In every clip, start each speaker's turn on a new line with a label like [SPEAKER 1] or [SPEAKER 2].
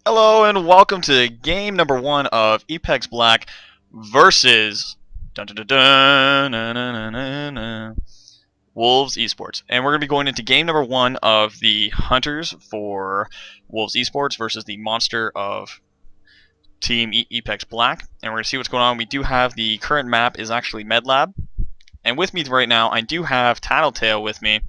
[SPEAKER 1] Hello and welcome to game number 1 of Epex Black versus dun, dun, dun, dun, na, na, na, na, Wolves Esports. And we're going to be going into game number 1 of the Hunters for Wolves Esports versus the Monster of Team Epex Black. And we're going to see what's going on. We do have the current map is actually MedLab. And with me right now, I do have Tattletale with me.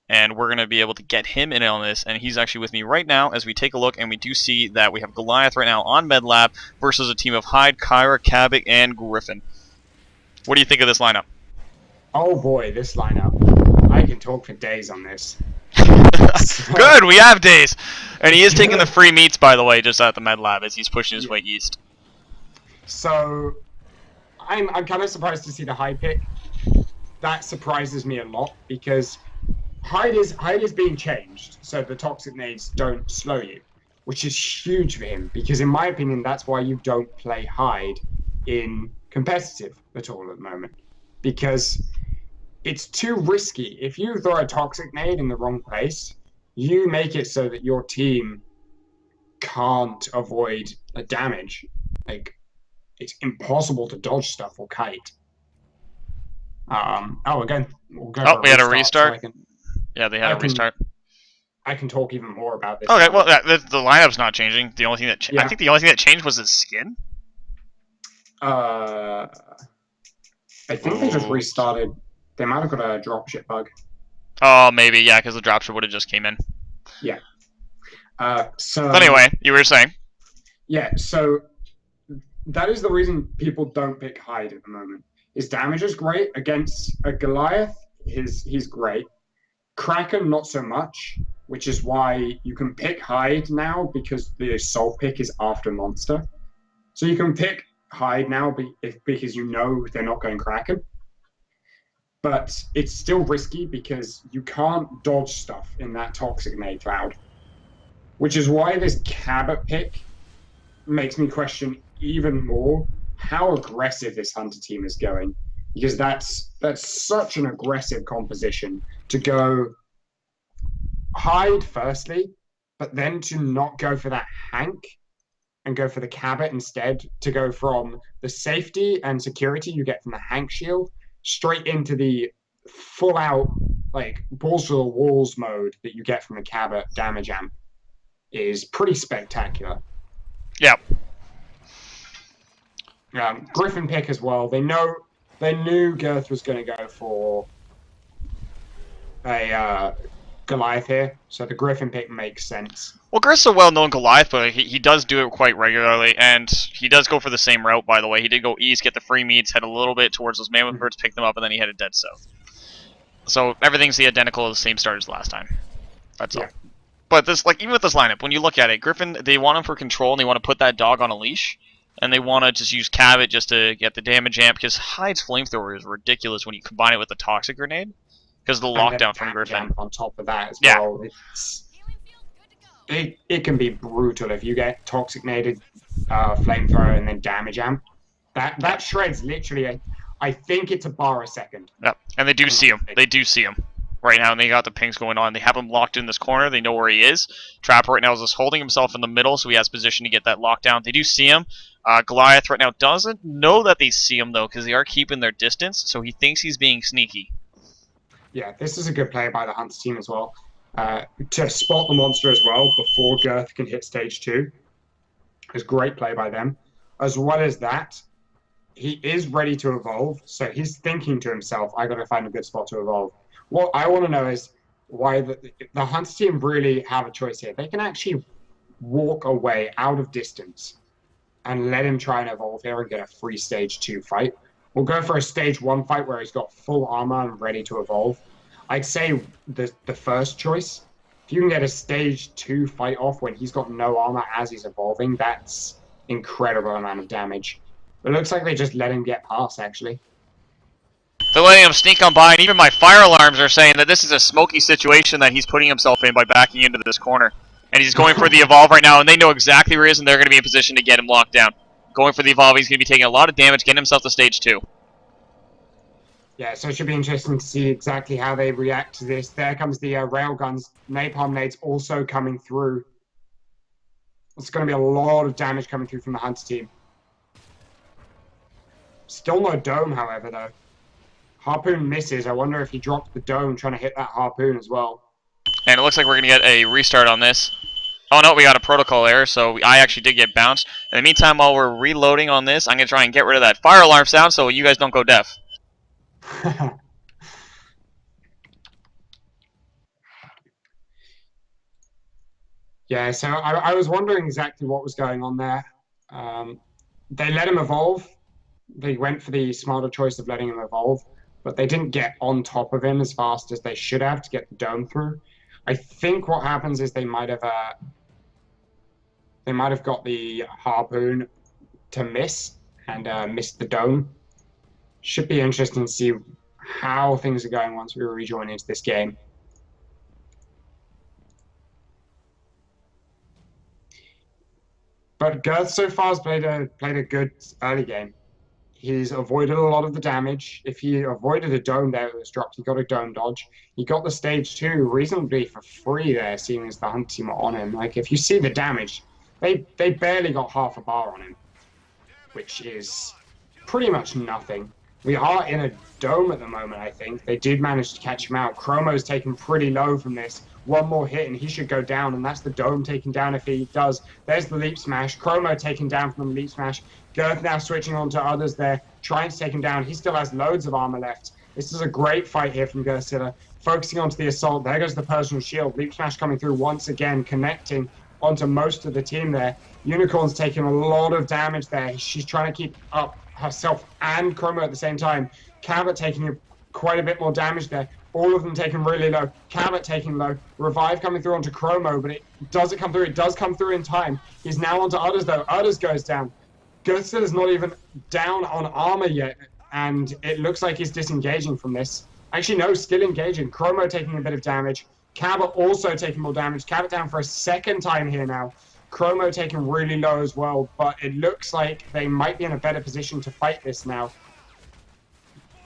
[SPEAKER 1] And we're going to be able to get him in on this, and he's actually with me right now as we take a look, and we do see that we have Goliath right now on MedLab versus a team of Hyde, Kyra, Cabot, and Griffin. What do you think of this lineup?
[SPEAKER 2] Oh boy, this lineup. I can talk for days on this.
[SPEAKER 1] Good, we have days! And he is taking the free meats, by the way, just at the MedLab as he's pushing his way east.
[SPEAKER 2] So, I'm kind of surprised to see the Hyde pick. That surprises me a lot, because Hyde is being changed, so the toxic nades don't slow you, which is huge for him, because in my opinion, that's why you don't play Hyde in competitive at all at the moment, because it's too risky. If you throw a toxic nade in the wrong place, you make it so that your team can't avoid a damage. Like, it's impossible to dodge stuff or kite. We'll go
[SPEAKER 1] we had a restart?
[SPEAKER 2] So
[SPEAKER 1] yeah, they had a restart.
[SPEAKER 2] I can talk even more about this.
[SPEAKER 1] Okay, well, the lineup's not changing. The only thing that
[SPEAKER 2] Yeah.
[SPEAKER 1] I think the only thing that changed was his skin.
[SPEAKER 2] I think they just restarted. They might have got a dropship bug.
[SPEAKER 1] Oh, maybe, yeah, because the dropship would have just came in.
[SPEAKER 2] Yeah. So
[SPEAKER 1] Anyway, you were saying?
[SPEAKER 2] Yeah, so that is the reason people don't pick Hyde at the moment. His damage is great against a Goliath. He's great. Kraken, not so much, which is why you can pick Hyde now, because the soul pick is after monster. So you can pick Hyde now because you know they're not going Kraken. But it's still risky because you can't dodge stuff in that toxic nade cloud. Which is why this Cabot pick makes me question even more how aggressive this Hunter team is going. Because that's such an aggressive composition to go Hyde firstly, but then to not go for that Hank and go for the Cabot instead, to go from the safety and security you get from the Hank shield straight into the full out like balls to the walls mode that you get from the Cabot damage amp is pretty spectacular.
[SPEAKER 1] Yeah.
[SPEAKER 2] Griffin pick as well. They knew Girth was going to go for a Goliath here, so the Griffin pick makes sense.
[SPEAKER 1] Well, Girth's a well-known Goliath, but he does do it quite regularly, and he does go for the same route, by the way. He did go east, get the free meats, head a little bit towards those mammoth birds, pick them up, and then he headed dead south. So everything's the identical, the same start as last time. That's all. But this, like, even with this lineup, when you look at it, Griffin, they want him for control, and they want to put that dog on a leash. And they want to just use Cabot just to get the damage amp, because Hyde's flamethrower is ridiculous when you combine it with the toxic grenade, because of the lockdown from Griffin.
[SPEAKER 2] On top of that as well, it can be brutal if you get toxic naded flamethrower and then damage amp. That shreds literally. I think it's a bar a second.
[SPEAKER 1] Yeah, and they do see him. They do see him right now, and they got the pings going on. They have him locked in this corner. They know where he is. Trapper right now is just holding himself in the middle, so he has position to get that lockdown. They do see him. Goliath right now doesn't know that they see him, though, because they are keeping their distance, so he thinks he's being sneaky.
[SPEAKER 2] Yeah, this is a good play by the Hunter team as well. To spot the monster as well before Girth can hit stage 2 is great play by them. As well as that, he is ready to evolve, so he's thinking to himself, I got to find a good spot to evolve. What I want to know is why the Hunter team really have a choice here. They can actually walk away out of distance and let him try and evolve here and get a free stage 2 fight. We'll go for a stage 1 fight where he's got full armor and ready to evolve. I'd say the first choice. If you can get a stage 2 fight off when he's got no armor as he's evolving, that's incredible amount of damage. It looks like they just let him get past, actually.
[SPEAKER 1] They're letting him sneak on by, and even my fire alarms are saying that this is a smoky situation that he's putting himself in by backing into this corner. And he's going for the evolve right now, and they know exactly where he is, and they're going to be in position to get him locked down. Going for the evolve, he's going to be taking a lot of damage, getting himself to stage 2.
[SPEAKER 2] Yeah, so it should be interesting to see exactly how they react to this. There comes the railguns. Napalm nades also coming through. It's going to be a lot of damage coming through from the Hunter team. Still no dome, however, though. Harpoon misses. I wonder if he dropped the dome trying to hit that harpoon as well.
[SPEAKER 1] And it looks like we're going to get a restart on this. Oh no, we got a protocol error, so I actually did get bounced. In the meantime, while we're reloading on this, I'm going to try and get rid of that fire alarm sound so you guys don't go deaf.
[SPEAKER 2] Yeah, so I was wondering exactly what was going on there. They let him evolve. They went for the smarter choice of letting him evolve, but they didn't get on top of him as fast as they should have to get the dome through. I think what happens is they might have got the harpoon to miss and missed the dome. Should be interesting to see how things are going once we rejoin into this game. But Girth so far has played a good early game. He's avoided a lot of the damage. If he avoided a dome there that was dropped, he got a dome dodge. He got the stage 2 reasonably for free there, seeing as the Hunt team are on him. Like, if you see the damage, they barely got half a bar on him, which is pretty much nothing. We are in a dome at the moment, I think. They did manage to catch him out. Chromo's taken pretty low from this. One more hit and he should go down, and that's the dome taken down if he does. There's the leap smash. Chromo taken down from the leap smash. Girth now switching on to others there, trying to take him down. He still has loads of armor left. This is a great fight here from Girth. Focusing onto the assault. There goes the personal shield. Leap smash coming through once again, connecting onto most of the team there. Unicorn's taking a lot of damage there. She's trying to keep up herself and Chromo at the same time. Cabot taking quite a bit more damage there. All of them taking really low. Cabot taking low. Revive coming through onto Chromo, but does it come through? It does come through in time. He's now onto Udders, though. Udders goes down. Girth is not even down on armor yet, and it looks like he's disengaging from this. Actually, no, still engaging. Chromo taking a bit of damage. Cabot also taking more damage. Cabot down for a second time here now. Chromo taking really low as well, but it looks like they might be in a better position to fight this now.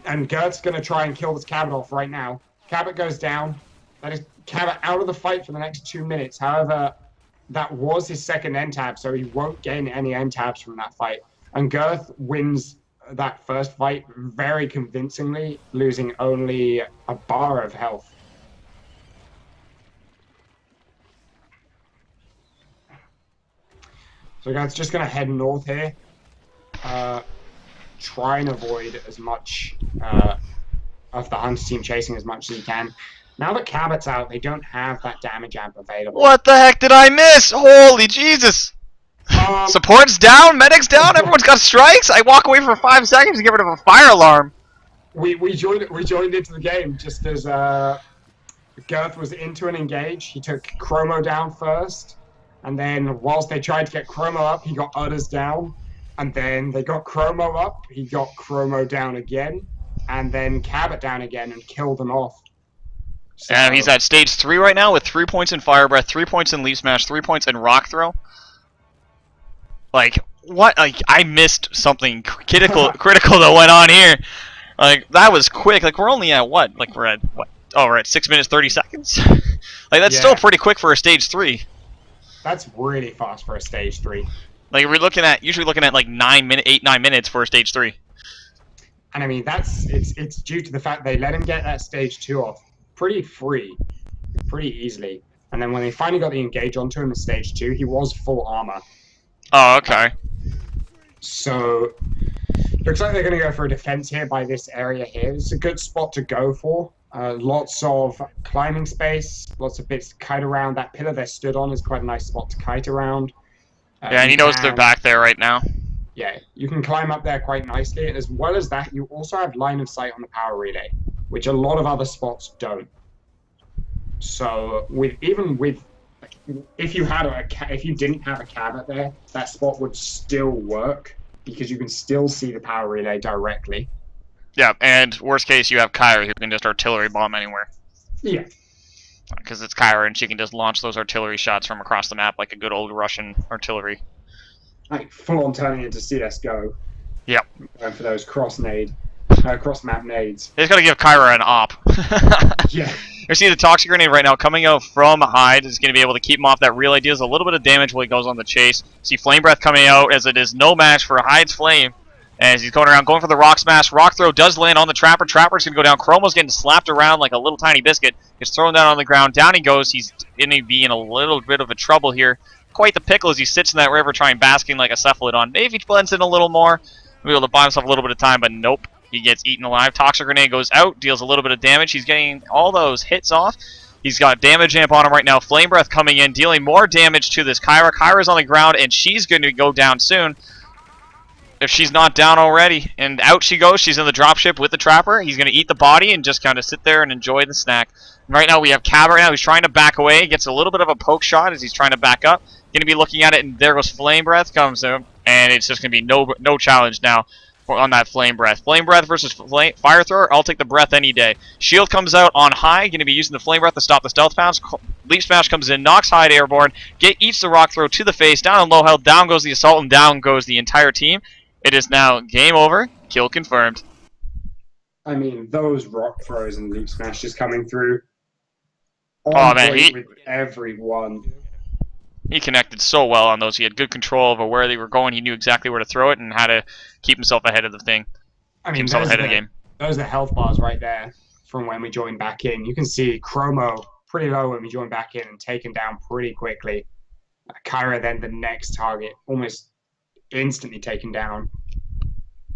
[SPEAKER 2] And Girth's going to try and kill this Cabot off right now. Cabot goes down. That is Cabot out of the fight for the next 2 minutes. However, that was his second end tab, so he won't gain any end tabs from that fight. And Girth wins that first fight very convincingly, losing only a bar of health. So Girth's just going to head north here. Try and avoid as much of the Hunter team chasing as much as he can. Now that Cabot's out, they don't have that damage amp available.
[SPEAKER 1] What the heck did I miss? Holy Jesus! Support's down, medic's down, everyone's got strikes. I walk away for 5 seconds to get rid of a fire alarm.
[SPEAKER 2] We joined into the game just as Girth was into an engage. He took Chromo down first, and then whilst they tried to get Chromo up, he got Udders down. And then they got Chromo up, he got Chromo down again, and then Cabot down again and killed them off. So,
[SPEAKER 1] and he's at stage 3 right now with 3 points in Fire Breath, 3 points in Leaf Smash, 3 points in Rock Throw. Like, what? Like, I missed something critical that went on here. Like, that was quick. Like, we're only at what? Like, we're at, what? Oh, we're at 6 minutes, 30 seconds? Like, that's still pretty quick for a stage 3.
[SPEAKER 2] That's really fast for a stage 3.
[SPEAKER 1] Like, we're usually looking at like 9 minutes for a stage 3.
[SPEAKER 2] And I mean, it's due to the fact they let him get that stage 2 off pretty easily. And then when they finally got the engage onto him in stage 2, he was full armor.
[SPEAKER 1] Oh, okay.
[SPEAKER 2] So, looks like they're going to go for a defense here by this area here. It's a good spot to go for. Lots of climbing space, lots of bits to kite around. That pillar they stood on is quite a nice spot to kite around.
[SPEAKER 1] Yeah, and he knows they're back there right now.
[SPEAKER 2] Yeah, you can climb up there quite nicely, and as well as that, you also have line of sight on the power relay, which a lot of other spots don't. So, if you didn't have a Cabot there, that spot would still work because you can still see the power relay directly.
[SPEAKER 1] Yeah, and worst case, you have Kyra who can just artillery bomb anywhere.
[SPEAKER 2] Yeah.
[SPEAKER 1] Because it's Kyra and she can just launch those artillery shots from across the map like a good old Russian artillery.
[SPEAKER 2] Like full on turning into CSGO.
[SPEAKER 1] Yep.
[SPEAKER 2] Going for those cross map nades.
[SPEAKER 1] They just gotta give Kyra an op.
[SPEAKER 2] Yeah.
[SPEAKER 1] You see the Toxic Grenade right now coming out from Hyde is going to be able to keep him off. That really deals a little bit of damage while he goes on the chase. See Flame Breath coming out as it is no match for Hyde's Flame. As he's going around, going for the Rock Smash. Rock Throw does land on the Trapper. Trapper's going to go down. Chromo's getting slapped around like a little tiny biscuit. Gets thrown down on the ground. Down he goes. He's going to be in a little bit of a trouble here. Quite the pickle as he sits in that river trying basking like a Cephalodon. Maybe he blends in a little more. He'll be able to buy himself a little bit of time, but nope. He gets eaten alive. Toxic Grenade goes out. Deals a little bit of damage. He's getting all those hits off. He's got Damage Amp on him right now. Flame Breath coming in, dealing more damage to this Kyra. Kyra's on the ground, and she's going to go down soon. If she's not down already. And out she goes. She's in the dropship with the Trapper. He's going to eat the body and just kind of sit there and enjoy the snack. And right now we have Cab right now. He's trying to back away. Gets a little bit of a poke shot as he's trying to back up. Going to be looking at it, and there goes Flame Breath. Comes in, and it's just going to be no challenge now on that Flame Breath. Flame Breath versus Fire Thrower. I'll take the Breath any day. Shield comes out on High. Going to be using the Flame Breath to stop the Stealth Pounce. Leap Smash comes in, knocks Hyde airborne. Eats the Rock Throw to the face. Down on low health. Down goes the Assault, and down goes the entire team. It is now game over. Kill confirmed.
[SPEAKER 2] I mean, those Rock Throws and Leap Smashes coming through.
[SPEAKER 1] Oh man,
[SPEAKER 2] with everyone.
[SPEAKER 1] He connected so well on those. He had good control over where they were going. He knew exactly where to throw it and how to keep himself ahead of the thing.
[SPEAKER 2] I mean,
[SPEAKER 1] keep himself ahead of the game.
[SPEAKER 2] Those are the health bars right there from when we joined back in. You can see Chromo pretty low when we joined back in and taken down pretty quickly. Kyra then the next target, almost instantly taken down.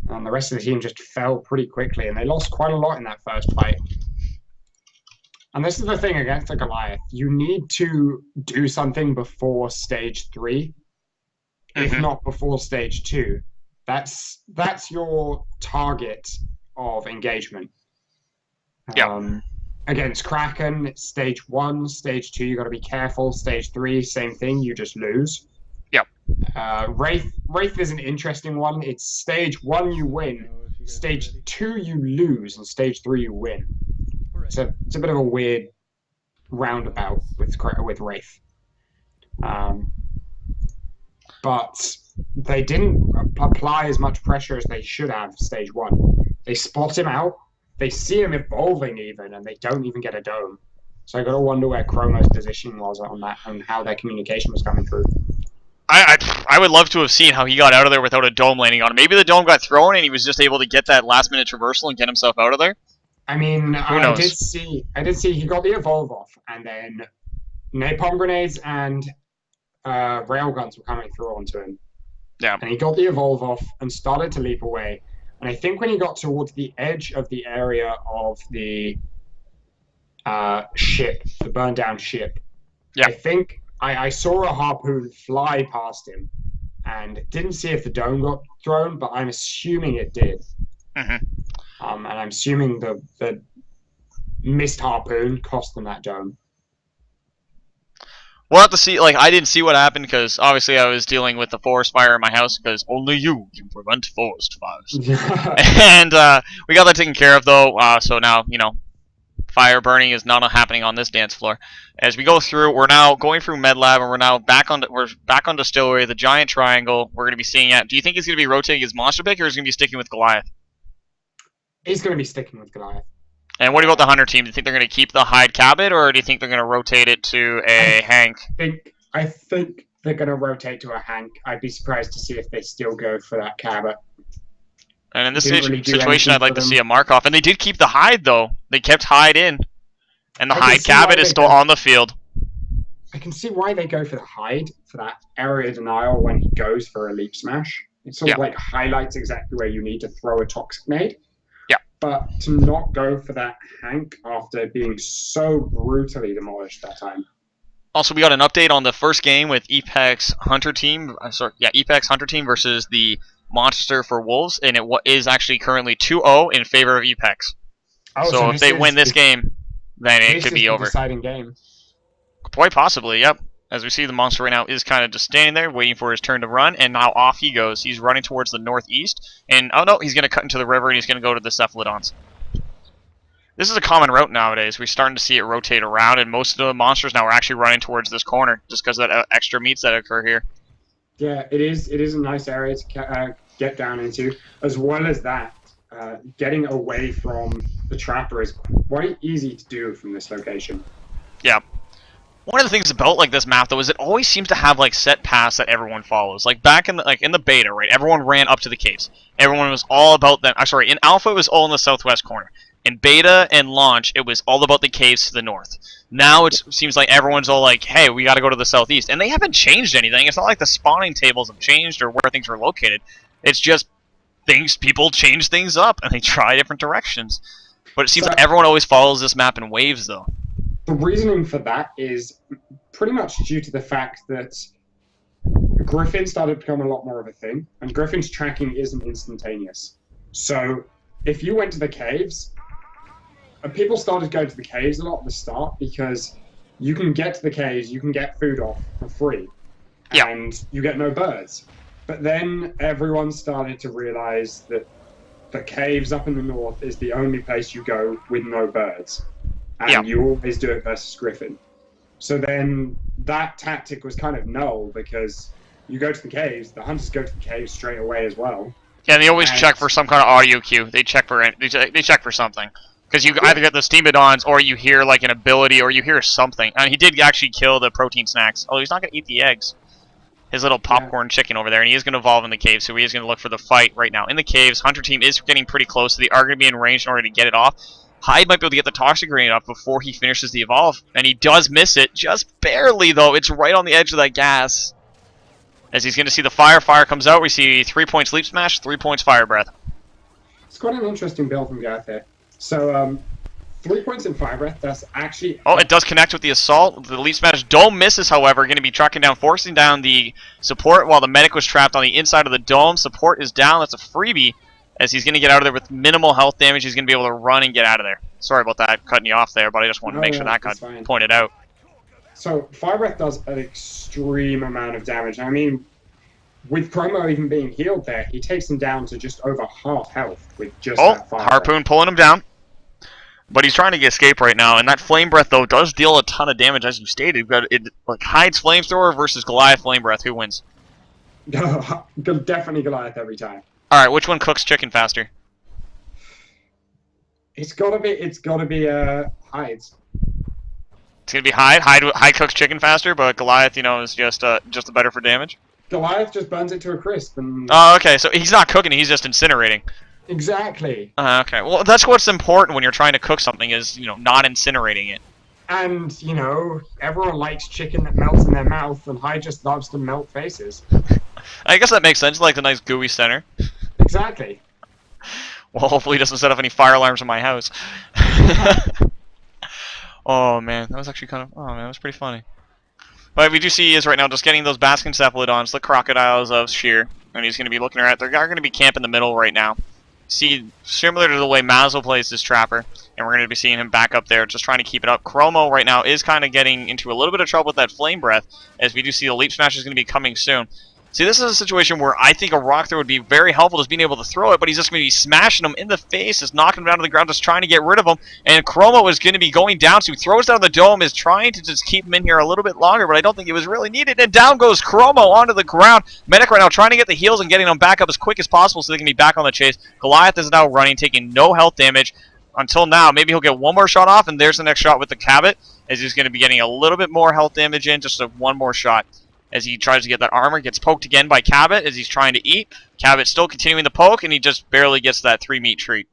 [SPEAKER 2] And the rest of the team just fell pretty quickly, and they lost quite a lot in that first fight. And this is the thing against the Goliath. You need to do something before stage 3, if not before stage 2. That's your target of engagement.
[SPEAKER 1] Yeah.
[SPEAKER 2] Against Kraken, it's stage 1, stage 2, you got to be careful. Stage 3, same thing, you just lose.
[SPEAKER 1] Yep.
[SPEAKER 2] Wraith is an interesting one. It's stage 1 you win, stage 2 you lose, and stage 3 you win. It's a bit of a weird roundabout with Wraith. But they didn't apply as much pressure as they should have stage 1. They spot him out, they see him evolving even, and they don't even get a dome. So I got to wonder where Chromo's positioning was on that and how their communication was coming through.
[SPEAKER 1] I would love to have seen how he got out of there without a dome landing on him. Maybe the dome got thrown and he was just able to get that last minute traversal and get himself out of there.
[SPEAKER 2] I mean,
[SPEAKER 1] Who knows?
[SPEAKER 2] I did see he got the evolve off, and then napalm grenades and railguns were coming through onto him.
[SPEAKER 1] Yeah.
[SPEAKER 2] And he got the evolve off and started to leap away. And I think when he got towards the edge of the area of the ship, the burned down ship,
[SPEAKER 1] yeah.
[SPEAKER 2] I think I saw a harpoon fly past him, and didn't see if the dome got thrown, but I'm assuming it did. And I'm assuming the missed harpoon cost them that dome.
[SPEAKER 1] We'll have to see. Like, I didn't see what happened because obviously I was dealing with the forest fire in my house because only you can prevent forest fires. And we got that taken care of though. So now fire burning is not happening on this dance floor. As we go through, we're now going through med lab, and we're back on distillery, the giant triangle. We're going to be seeing it. Do you think he's going to be rotating his monster pick, or is he going to be sticking with Goliath?
[SPEAKER 2] He's going to be sticking with Goliath.
[SPEAKER 1] And what about the Hunter team? Do you think they're going to keep the Hyde Cabot, or do you think they're going to rotate it to a Hank?
[SPEAKER 2] I think they're going to rotate to a Hank. I'd be surprised to see if they still go for that Cabot.
[SPEAKER 1] And in this situation, I'd like to see a Markov. And they did keep the Hyde, though. They kept Hyde in. And the Hyde Cabot is still on the field.
[SPEAKER 2] I can see why they go for the Hyde, for that area denial when he goes for a leap smash. It sort of like highlights exactly where you need to throw a toxic nade.
[SPEAKER 1] Yeah.
[SPEAKER 2] But to not go for that Hank after being so brutally demolished that time.
[SPEAKER 1] Also, we got an update on the first game with Epex Hunter team. Epex Hunter team versus the Monster for Wolves, and it is actually currently 2-0 in favor of Epex. Oh, so if they win this game, then it could be over.
[SPEAKER 2] Deciding game.
[SPEAKER 1] Quite possibly, yep. As we see, the monster right now is kind of just standing there, waiting for his turn to run, and now off he goes. He's running towards the northeast, and oh no, he's going to cut into the river, and he's going to go to the Cephalodons. This is a common route nowadays. We're starting to see it rotate around, and most of the monsters now are actually running towards this corner, just because of that extra meats that occur here.
[SPEAKER 2] Yeah, it is a nice area to get down into. As well as that, getting away from the trapper is quite easy to do from this location.
[SPEAKER 1] Yeah. One of the things about like this map though is it always seems to have like set paths that everyone follows. Like back in the beta, right? Everyone ran up to the caves. Everyone was all about them. Sorry, in alpha it was all in the southwest corner. In beta and launch, it was all about the caves to the north. Now it seems like everyone's all like, "Hey, we got to go to the southeast," and they haven't changed anything. It's not like the spawning tables have changed or where things are located. It's just people change things up and they try different directions. But it seems like everyone always follows this map in waves, though.
[SPEAKER 2] The reasoning for that is pretty much due to the fact that Griffin started to become a lot more of a thing, and Griffin's tracking isn't instantaneous. So if you went to the caves, people started going to the caves a lot at the start because you can get to the caves, you can get food off for free, and you get no birds. But then everyone started to realize that the caves up in the north is the only place you go with no birds. And you always do it versus Griffin. So then that tactic was kind of null because you go to the caves, the hunters go to the caves straight away as well.
[SPEAKER 1] Yeah, they always check for some kind of audio cue. They check for something. Because you either get the Steamodons or you hear like an ability or you hear something. And he did actually kill the protein snacks. Oh, he's not going to eat the eggs. His little popcorn chicken over there. And he is going to evolve in the cave, so he is going to look for the fight right now. In the caves, Hunter team is getting pretty close. So they are going to be in range in order to get it off. Hyde might be able to get the Toxic Grenade up before he finishes the Evolve. And he does miss it, just barely though. It's right on the edge of that gas. As he's going to see the fire. Fire comes out. We see 3 points Leap Smash, 3 points Fire Breath.
[SPEAKER 2] It's quite an interesting build from Girth here. So, 3 points in Fire Breath, that's actually...
[SPEAKER 1] Oh, it does connect with the Assault. The Leap Smash Dome misses, however. Going to be tracking down, forcing down the Support while the Medic was trapped on the inside of the Dome. Support is down. That's a freebie. As he's going to get out of there with minimal health damage, he's going to be able to run and get out of there. Sorry about that, cutting you off there, but I just wanted to make sure that got pointed out.
[SPEAKER 2] So, Fire Breath does an extreme amount of damage. I mean, with Chromo even being healed there, he takes him down to just over half health with just that Fire
[SPEAKER 1] Harpoon
[SPEAKER 2] Breath.
[SPEAKER 1] Pulling him down. But he's trying to escape right now, and that Flame Breath, though, does deal a ton of damage, as you stated. But it like Hyde's Flamethrower versus Goliath Flame Breath. Who wins?
[SPEAKER 2] Definitely Goliath every time.
[SPEAKER 1] Alright, which one cooks chicken faster?
[SPEAKER 2] It's gotta be Hyde's.
[SPEAKER 1] It's gonna be Hyde. Hyde cooks chicken faster, but Goliath, you know, is just the better for damage.
[SPEAKER 2] Goliath just burns it to a crisp. And...
[SPEAKER 1] Oh, okay. So he's not cooking; he's just incinerating.
[SPEAKER 2] Exactly.
[SPEAKER 1] Okay. Well, that's what's important when you're trying to cook something is, you know, not incinerating it.
[SPEAKER 2] And, you know, everyone likes chicken that melts in their mouth, and Hyde just loves to melt faces.
[SPEAKER 1] I guess that makes sense. Like the nice gooey center.
[SPEAKER 2] Exactly.
[SPEAKER 1] Well, hopefully he doesn't set off any fire alarms in my house. Oh man, that was actually kind of. Oh man, that was pretty funny. But we do see he is right now just getting those basking cephalodons, the crocodiles of Shear, and he's going to be looking around. They're going to be camping in the middle right now. See, similar to the way Mazo plays this trapper, and we're going to be seeing him back up there, just trying to keep it up. Chromo right now is kind of getting into a little bit of trouble with that Flame Breath, as we do see the Leap Smash is going to be coming soon. See, this is a situation where I think a rock throw would be very helpful, just being able to throw it, but he's just going to be smashing him in the face, just knocking him down to the ground, just trying to get rid of him. And Chromo is going to be going down, so he throws down the Dome, is trying to just keep him in here a little bit longer, but I don't think it was really needed. And down goes Chromo onto the ground. Medic right now trying to get the heals and getting them back up as quick as possible so they can be back on the chase. Goliath is now running, taking no health damage until now. Maybe he'll get one more shot off, and there's the next shot with the Cabot, as he's going to be getting a little bit more health damage in, just one more shot. As he tries to get that armor, gets poked again by Cabot as he's trying to eat. Cabot still continuing to poke, and he just barely gets that 3-meat treat.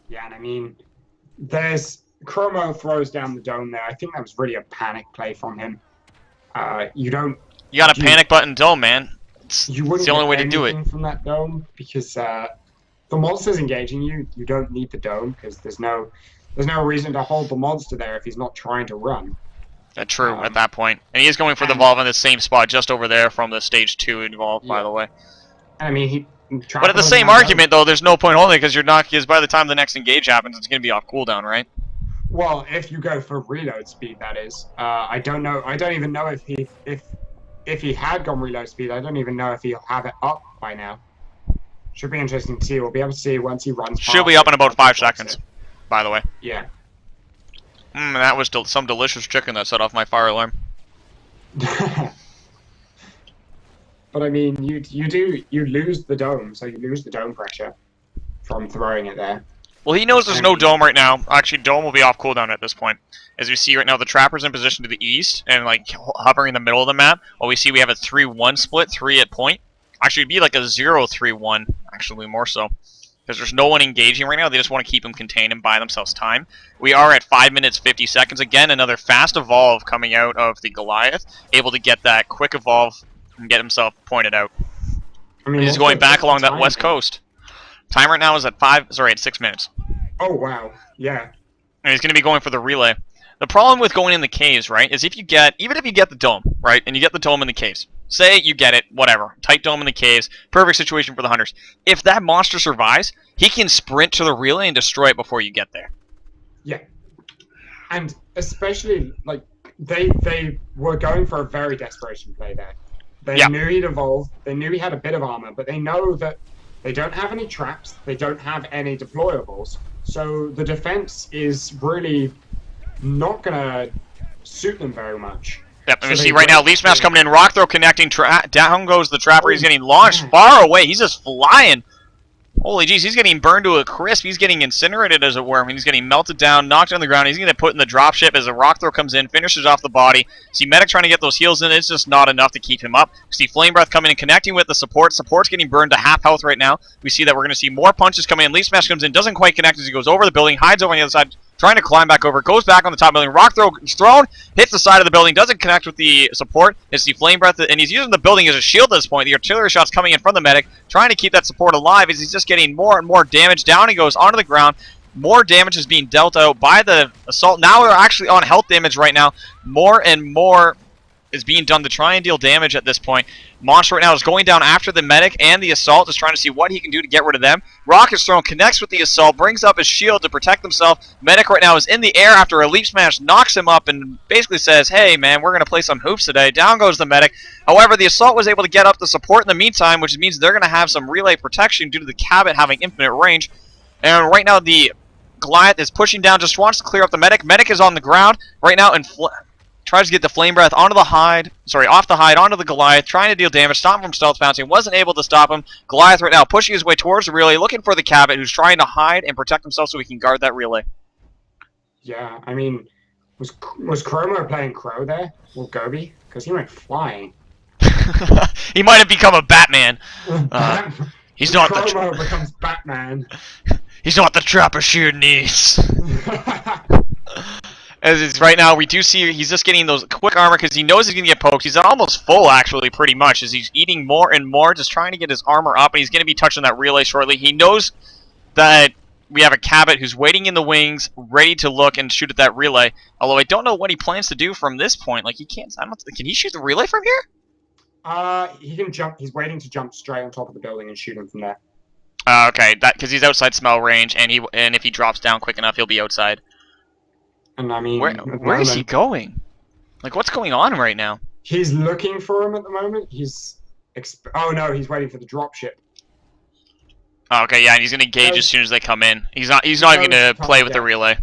[SPEAKER 2] Yeah, and I mean, there's Chromo throws down the Dome there. I think that was really a panic play from him. You got
[SPEAKER 1] a panic button Dome, man. It's the only way to do it.
[SPEAKER 2] From that Dome, because the monster's engaging you. You don't need the Dome because there's no reason to hold the monster there if he's not trying to run.
[SPEAKER 1] True, at that point. And he is going for the Evolve in the same spot, just over there from the Stage 2 Evolve, by the way.
[SPEAKER 2] I mean,
[SPEAKER 1] but at the same argument, though, there's no point holding it, because by the time the next engage happens, it's going to be off cooldown, right?
[SPEAKER 2] Well, if you go for reload speed, that is. I don't know. I don't even know if he had gone reload speed. I don't even know if he'll have it up by now. Should be interesting to see. We'll be able to see once he runs.
[SPEAKER 1] Should be up in about 5 seconds, by the way.
[SPEAKER 2] Yeah.
[SPEAKER 1] That was some delicious chicken that set off my fire alarm.
[SPEAKER 2] But I mean, you lose the Dome, so you lose the Dome pressure. from throwing it there.
[SPEAKER 1] Well, he knows there's no dome right now. Actually, dome will be off cooldown at this point. As we see right now, the Trapper's in position to the east and like hovering in the middle of the map. While we see we have a 3-1 split, 3 at point. Actually, it'd be like a 0-3-1, actually more so. Because there's no one engaging right now. They just want to keep them contained and buy themselves time. We are at 5 minutes 50 seconds. Again, another fast evolve coming out of the Goliath. Able to get that quick evolve and get himself pointed out.
[SPEAKER 2] I mean,
[SPEAKER 1] He's going back along that west coast. Time right now is at 6 minutes.
[SPEAKER 2] Oh, wow. Yeah.
[SPEAKER 1] And he's going to be going for the relay. The problem with going in the caves, right, is even if you get the dome, right, and you get the dome in the caves, say you get it, whatever, tight dome in the caves, perfect situation for the hunters. If that monster survives, he can sprint to the relay and destroy it before you get there.
[SPEAKER 2] Yeah. And especially, like, they were going for a very desperation play there. They knew he'd evolved, they knew he had a bit of armor, but they know that they don't have any traps, they don't have any deployables, so the defense is really not going to suit them very much.
[SPEAKER 1] Yep, and we see right now, Leaf Smash coming in, Rock Throw connecting, down goes the Trapper, he's getting launched far away, he's just flying. Holy jeez, he's getting burned to a crisp, he's getting incinerated as a worm, he's getting melted down, knocked on the ground, he's going to put in the dropship as a Rock Throw comes in, finishes off the body. See Medic trying to get those heals in, it's just not enough to keep him up. We see Flame Breath coming in, connecting with the support, support's getting burned to half health right now. We see that we're going to see more punches coming in, Leaf Smash comes in, doesn't quite connect as he goes over the building, hides over on the other side, trying to climb back over, goes back on the top building, Rock Throw is thrown, hits the side of the building, doesn't connect with the support, it's the Flame Breath, and he's using the building as a shield at this point. The artillery shots coming in from the Medic, trying to keep that support alive as he's just getting more and more damage. Down he goes onto the ground, more damage is being dealt out by the Assault. Now we're actually on health damage right now, more and more is being done to try and deal damage at this point. Monster right now is going down after the Medic and the Assault, just trying to see what he can do to get rid of them. Rock is thrown, connects with the Assault, brings up his shield to protect himself. Medic right now is in the air after a Leap Smash knocks him up and basically says, hey man, we're going to play some hoops today. Down goes the Medic. However, the Assault was able to get up the support in the meantime, which means they're going to have some relay protection due to the Cabot having infinite range. And right now the Goliath is pushing down, just wants to clear up the Medic. Medic is on the ground right now and tries to get the Flame Breath onto the hide, off the hide, onto the Goliath, trying to deal damage, stop him from stealth bouncing, wasn't able to stop him. Goliath right now pushing his way towards the relay, looking for the Cabot, who's trying to hide and protect himself so he can guard that relay.
[SPEAKER 2] Yeah, I mean, was Chromo playing Crow there, or Gobi? Because he went flying.
[SPEAKER 1] He might have become a Batman. He's not
[SPEAKER 2] Chromo becomes Batman.
[SPEAKER 1] He's not the Trapper Shear needs. As it's right now, we do see he's just getting those quick armor because he knows he's going to get poked. He's at almost full, actually, pretty much, as he's eating more and more, just trying to get his armor up, and he's going to be touching that relay shortly. He knows that we have a Cabot who's waiting in the wings, ready to look and shoot at that relay. Although I don't know what he plans to do from this point. Like, he can't, can he shoot the relay from here?
[SPEAKER 2] He can jump. He's waiting to jump straight on top of the building and shoot him from there.
[SPEAKER 1] Okay, because he's outside smell range, and if he drops down quick enough, he'll be outside.
[SPEAKER 2] And I mean,
[SPEAKER 1] where is he going? Like, what's going on right now?
[SPEAKER 2] He's looking for him at the moment. He's oh no, he's waiting for the dropship.
[SPEAKER 1] Oh, okay, yeah, and he's gonna engage as soon as they come in. He's not even gonna play with the relay.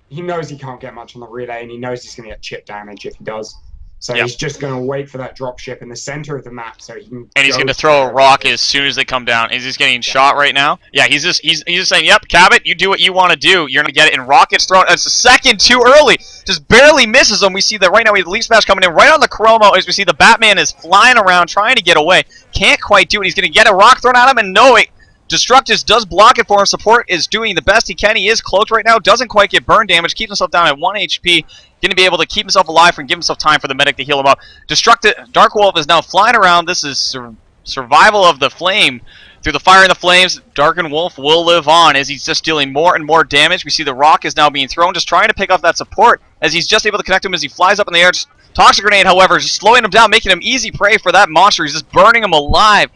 [SPEAKER 2] He knows he can't get much on the relay, and he knows he's gonna get chip damage if he does. So he's just going to wait for that dropship in the center of the map so he can.
[SPEAKER 1] And he's going to throw a rock as soon as they come down. Is he getting shot right now? Yeah, he's just saying, "Yep, Cabot, you do what you want to do. You're going to get it." And rocket's thrown. It's a second too early. Just barely misses him. We see that right now. We have the Leaf Smash coming in right on the Chromo. As we see the Batman is flying around trying to get away. Can't quite do it. He's going to get a rock thrown at him, and no, Destructus does block it for him. Support is doing the best he can. He is cloaked right now. Doesn't quite get burn damage. Keeps himself down at 1 HP. Going to be able to keep himself alive and give himself time for the Medic to heal him up. Dark Wolf is now flying around. This is survival of the flame. Through the fire and the flames, Darken Wolf will live on as he's just dealing more and more damage. We see the rock is now being thrown, just trying to pick off that support as he's just able to connect him as he flies up in the air. Toxic Grenade, however, is just slowing him down, making him easy prey for that monster. He's just burning him alive.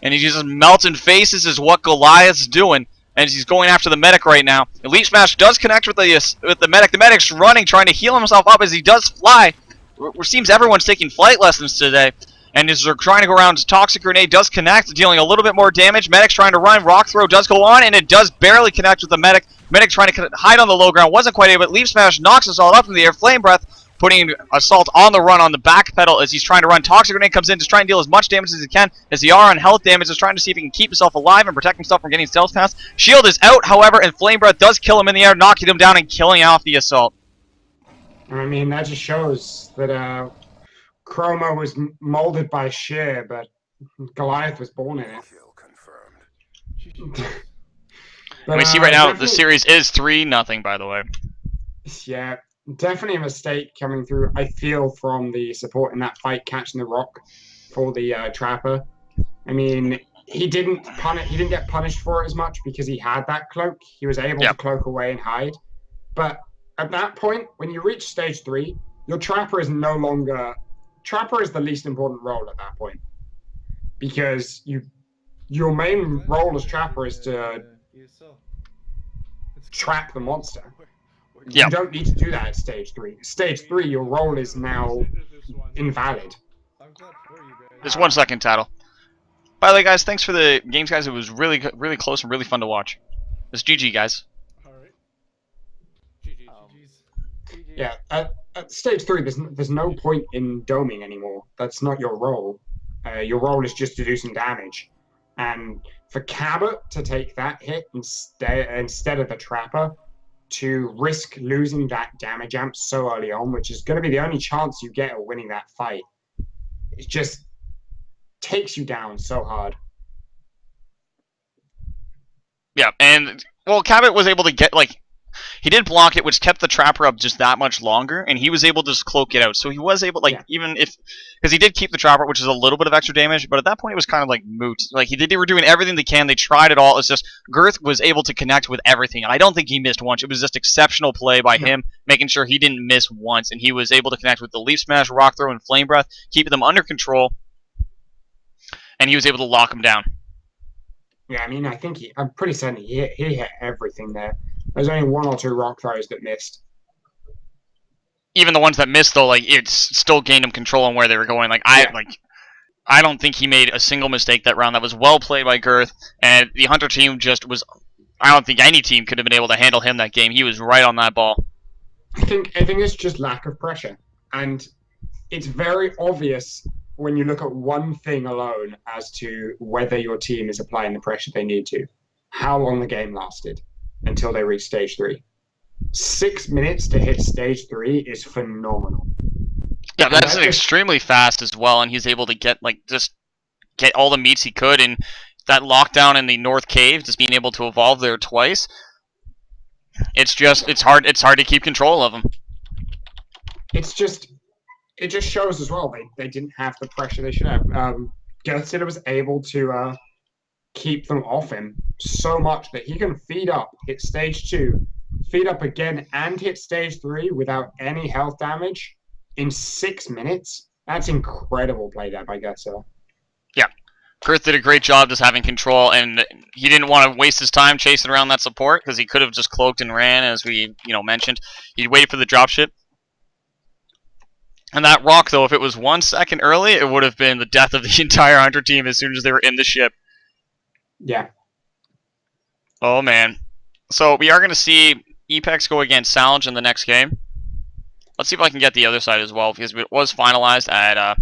[SPEAKER 1] And he's just melting faces is what Goliath's doing. And he's going after the Medic right now. Elite Smash does connect with the Medic. The Medic's running, trying to heal himself up as he does fly. It seems everyone's taking flight lessons today. And as they're trying to go around, Toxic Grenade does connect, dealing a little bit more damage. Medic's trying to run. Rock Throw does go on, and it does barely connect with the Medic. Medic trying to hide on the low ground. Wasn't quite able, but Leaf Smash knocks us all up in the air. Flame Breath putting Assault on the run on the back pedal as he's trying to run. Toxic Grenade comes in, just trying to deal as much damage as he can. As the R on health damage is trying to see if he can keep himself alive and protect himself from getting Stealth Pass. Shield is out, however, and Flame Breath does kill him in the air, knocking him down and killing off the Assault.
[SPEAKER 2] I mean, that just shows that Chroma was molded by Shear, but Goliath was born in it.
[SPEAKER 1] We see right now the series is 3-0, by the way.
[SPEAKER 2] Yeah, definitely a mistake coming through, I feel, from the support in that fight, catching the rock for the Trapper. I mean, he didn't get punished for it as much because he had that cloak. He was able to cloak away and hide. But at that point, when you reach stage 3, your Trapper is no longer... Trapper is the least important role at that point. Because your main role as Trapper is to trap the monster. You don't need to do that at stage 3. Stage 3, your role is now invalid.
[SPEAKER 1] Just 1 second, Tattle. By the way, guys, thanks for the games, guys. It was really close and really fun to watch. It's GG, guys.
[SPEAKER 3] Alright. GG's.
[SPEAKER 2] Yeah, at stage 3, there's no point in doming anymore. That's not your role. Your role is just to do some damage. And for Cabot to take that hit instead of the Trapper, to risk losing that damage amp so early on, which is going to be the only chance you get of winning that fight, it just takes you down so hard.
[SPEAKER 1] Yeah, and, well, Cabot was able to get, like, he did block it, which kept the Trapper up just that much longer, and he was able to just cloak it out. So he was able, like, even if... Because he did keep the Trapper, which is a little bit of extra damage, but at that point it was kind of, like, moot. Like, they were doing everything they can. They tried it all. It's just Girth was able to connect with everything, and I don't think he missed once. It was just exceptional play by him, making sure he didn't miss once, and he was able to connect with the Leaf Smash, Rock Throw, and Flame Breath, keeping them under control, and he was able to lock them down.
[SPEAKER 2] Yeah, I mean, I'm pretty certain he hit everything there. There's only 1 or 2 rock throws that missed.
[SPEAKER 1] Even the ones that missed, though, like, it still gained him control on where they were going. Like, I don't think he made a single mistake that round. That was well played by Girth, and the Hunter team just was... I don't think any team could have been able to handle him that game. He was right on that ball.
[SPEAKER 2] I think it's just lack of pressure. And it's very obvious when you look at one thing alone as to whether your team is applying the pressure they need to. How long the game lasted until they reached stage 3. 6 minutes to hit stage 3 is phenomenal.
[SPEAKER 1] Yeah, that's extremely fast as well, and he's able to get, like, just get all the meats he could, and that lockdown in the North Cave, just being able to evolve there twice, it's hard to keep control of him.
[SPEAKER 2] It just shows as well they didn't have the pressure they should have. Girth was able to keep them off him so much that he can feed up, hit stage 2, feed up again, and hit stage 3 without any health damage in 6 minutes. That's incredible play there by Girth.
[SPEAKER 1] Yeah, Girth did a great job just having control, and he didn't want to waste his time chasing around that support because he could have just cloaked and ran, as we mentioned. He'd wait for the dropship. And that rock, though, if it was 1 second early, it would have been the death of the entire Hunter team as soon as they were in the ship.
[SPEAKER 2] Yeah.
[SPEAKER 1] Oh, man. So we are going to see Epex go against Salge in the next game. Let's see if I can get the other side as well, because it was finalized at...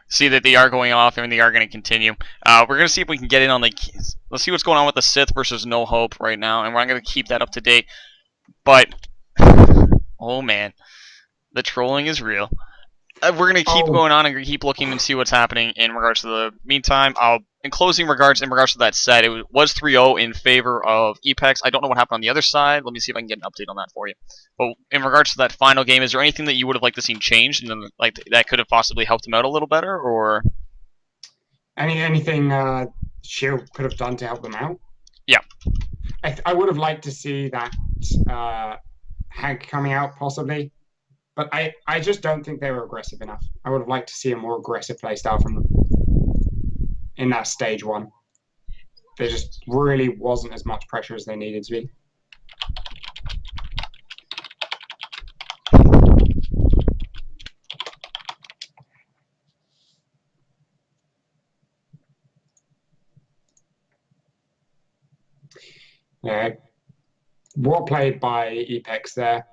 [SPEAKER 1] see that they are going off, and they are going to continue. We're going to see if we can get in on the... Let's see what's going on with the Sith versus No Hope right now, and we're going to keep that up to date. But... oh, man. The trolling is real. We're going to keep going on and keep looking and see what's happening in regards to the meantime. In closing regards, in regards to that set, it was 3-0 in favor of Epex. I don't know what happened on the other side. Let me see if I can get an update on that for you. But in regards to that final game, is there anything that you would have liked to see changed and then, like, that could have possibly helped them out a little better, or
[SPEAKER 2] anything Shear could have done to help them out?
[SPEAKER 1] Yeah,
[SPEAKER 2] I would have liked to see that Hag coming out possibly. But I just don't think they were aggressive enough. I would have liked to see a more aggressive playstyle from them in that stage 1. There just really wasn't as much pressure as they needed to be. Well played by Epex there.